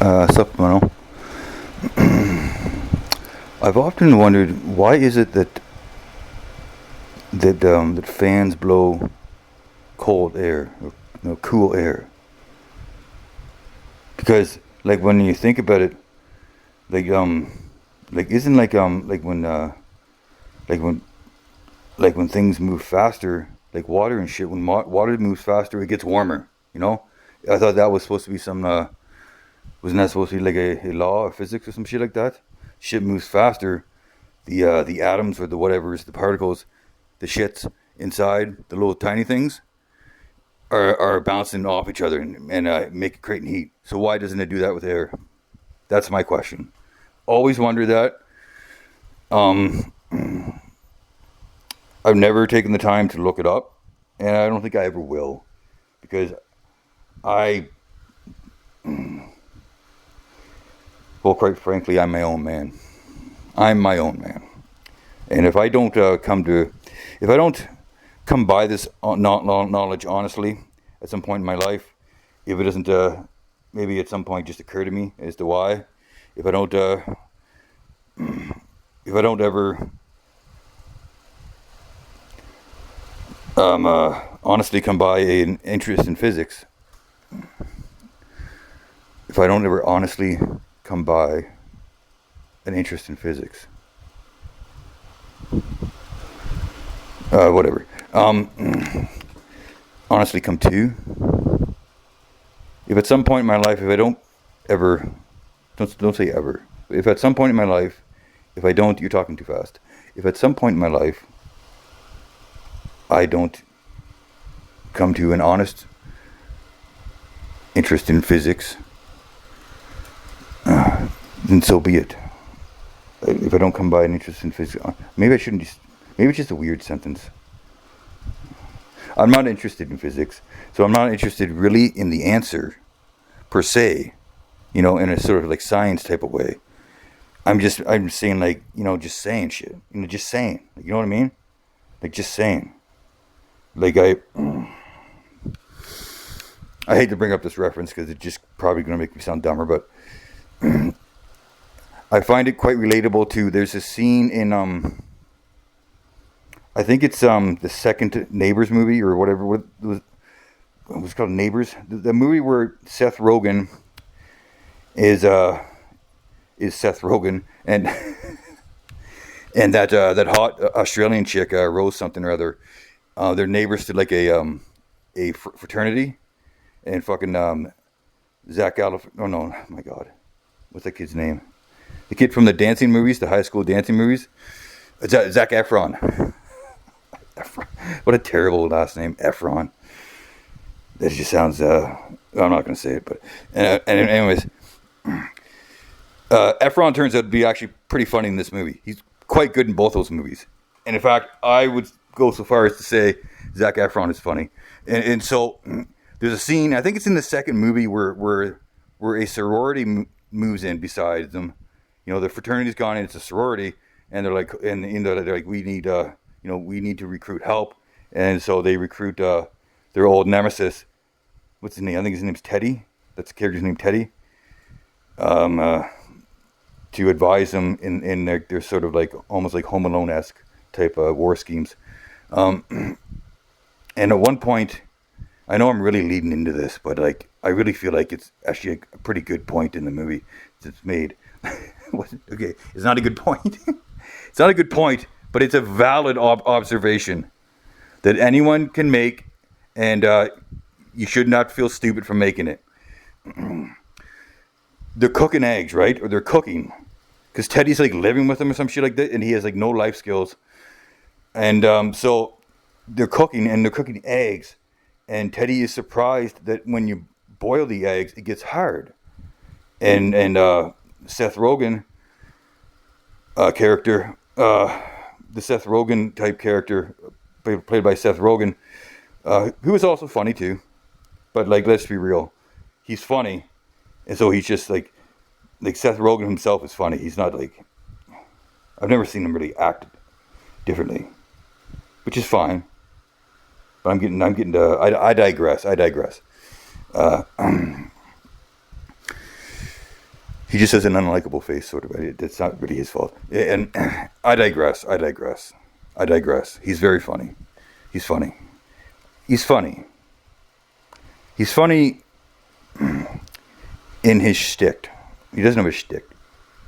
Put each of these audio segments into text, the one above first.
Supplemental. I've often wondered why is it that fans blow cold air, or cool air. Because like when you think about it, like like isn't like when like when things move faster, like water and shit. When water moves faster, it gets warmer. You know, I thought that was supposed to be some. Wasn't that supposed to be like a law of physics or some shit like that? Shit moves faster. The atoms or the whatever's the particles, the shits inside the little tiny things are bouncing off each other and make creating heat. So why doesn't it do that with air? That's my question. Always wondered that. Um, I've never taken the time to look it up, and I don't think I ever will, because I, well, quite frankly, I'm my own man. I'm my own man, and if I don't if I don't come by this knowledge honestly at some point in my life, if it doesn't maybe at some point just occur to me as to why, if I don't if I don't ever honestly come by an interest in physics, if I don't ever honestly come by an interest in physics, whatever, honestly come to, if at some point in my life, if I don't ever, don't say ever, if at some point in my life, if I don't, you're talking too fast, if at some point in my life I don't come to an honest interest in physics, then so be it. If I don't come by an interest in physics, maybe I shouldn't just, maybe it's just a weird sentence. I'm not interested in physics, so I'm not interested really in the answer per se, in a sort of like science type of way. I'm saying, like, just saying shit, just saying, like, you know what I mean? Like, just saying. Like, I hate to bring up this reference because it's just probably going to make me sound dumber, but I find it quite relatable to, there's a scene in, I think it's, the second Neighbors movie or whatever, what was called, Neighbors? The movie where Seth Rogen is Seth Rogen, and and that hot Australian chick, Rose something or other, they're neighbors to like a fraternity, and fucking Zach Galif. Oh no, my God, what's that kid's name? The kid from the dancing movies, the high school dancing movies, Zac Efron. Efron. What a terrible last name, Efron. That just sounds. I'm not going to say it, but and anyways, Efron turns out to be actually pretty funny in this movie. He's quite good in both those movies, and in fact, I would go so far as to say Zac Efron is funny. And so there's a scene, I think it's in the second movie, where a sorority moves in beside them. The fraternity's gone in, it's a sorority, and they're like, they're like, we need we need to recruit help, and so they recruit their old nemesis. What's his name? I think his name's Teddy. That's the character's name, Teddy. To advise them in their sort of like almost like Home Alone-esque type of war schemes. And at one point, I know I'm really leading into this, but like I really feel like it's actually a pretty good point in the movie that's made. Okay, it's not a good point. It's not a good point, but it's a valid observation that anyone can make, and you should not feel stupid for making it. They're cooking eggs, right? Or they're cooking, because Teddy's like living with them or some shit like that, and he has like no life skills. And so they're cooking, and they're cooking eggs, and Teddy is surprised that when you boil the eggs, it gets hard. And Seth Rogen character, the Seth Rogen type character, played by Seth Rogen, who is also funny too. But like, let's be real, he's funny, and so he's just like Seth Rogen himself is funny. He's not like, I've never seen him really act differently, which is fine. But I'm getting to, I digress. He just has an unlikable face, sort of. It's not really his fault. And I digress. I digress. I digress. He's very funny. He's funny. He's funny. He's funny in his shtick. He doesn't have a shtick.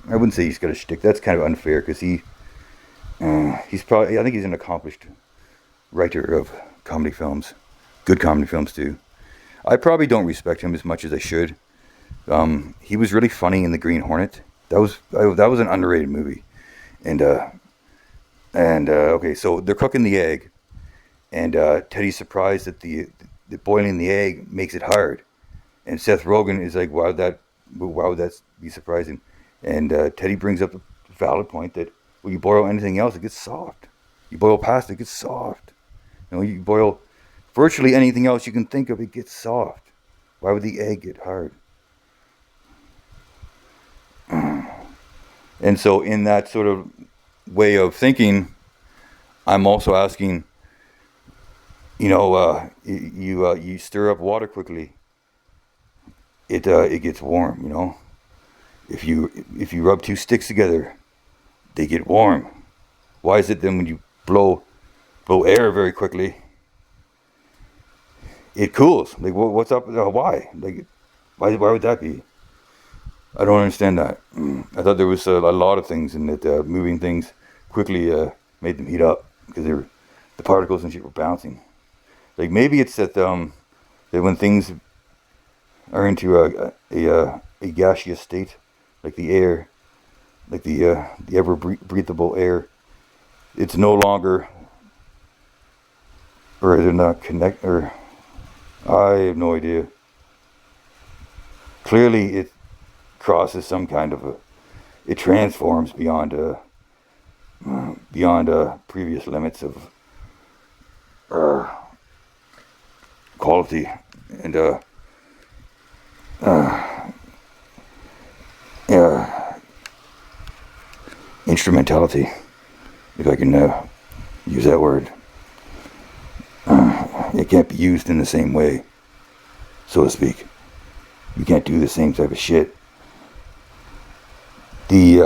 I wouldn't say he's got a shtick. That's kind of unfair because he's probably. I think he's an accomplished writer of comedy films, good comedy films too. I probably don't respect him as much as I should. He was really funny in The Green Hornet. That was an underrated movie. And okay, so they're cooking the egg, and Teddy's surprised that the boiling the egg makes it hard, and Seth Rogen is like, why would that be surprising? And Teddy brings up a valid point that when you boil anything else, it gets soft. You boil pasta, it gets soft. You boil virtually anything else you can think of, it gets soft. Why would the egg get hard? And so in that sort of way of thinking, I'm also asking, you stir up water quickly, it gets warm. If you rub two sticks together, they get warm. Why is it then when you blow air very quickly, it cools? Like, what's up? Why? Like, why would that be? I don't understand that. I thought there was a lot of things in that moving things quickly made them heat up because the particles and shit were bouncing. Like, maybe it's that when things are into a gaseous state, like the air, like the ever breathable air, it's no longer, or they're not connect, or I have no idea. Clearly, it crosses some kind of it transforms beyond previous limits of quality and instrumentality, if I can use that word. It can't be used in the same way, so to speak. You can't do the same type of shit. The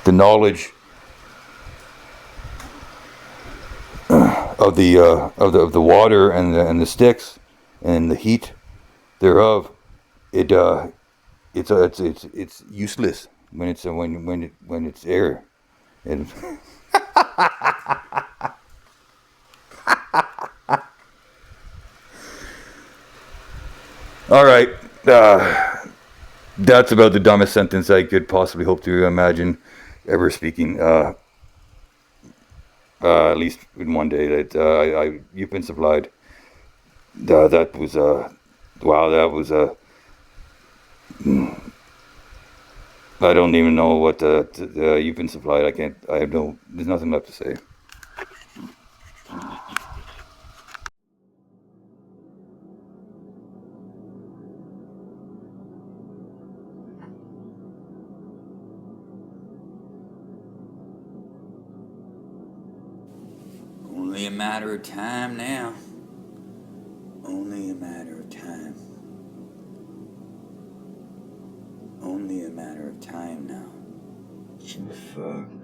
knowledge of the water and the sticks and the heat thereof, it's useless when it's air. And all right, that's about the dumbest sentence I could possibly hope to imagine ever speaking. At least in one day that you've been supplied. That was wow. That was I don't even know what you've been supplied. I can't. I have no. There's nothing left to say. Only a matter of time now. Only a matter of time. Only a matter of time now. What the fuck?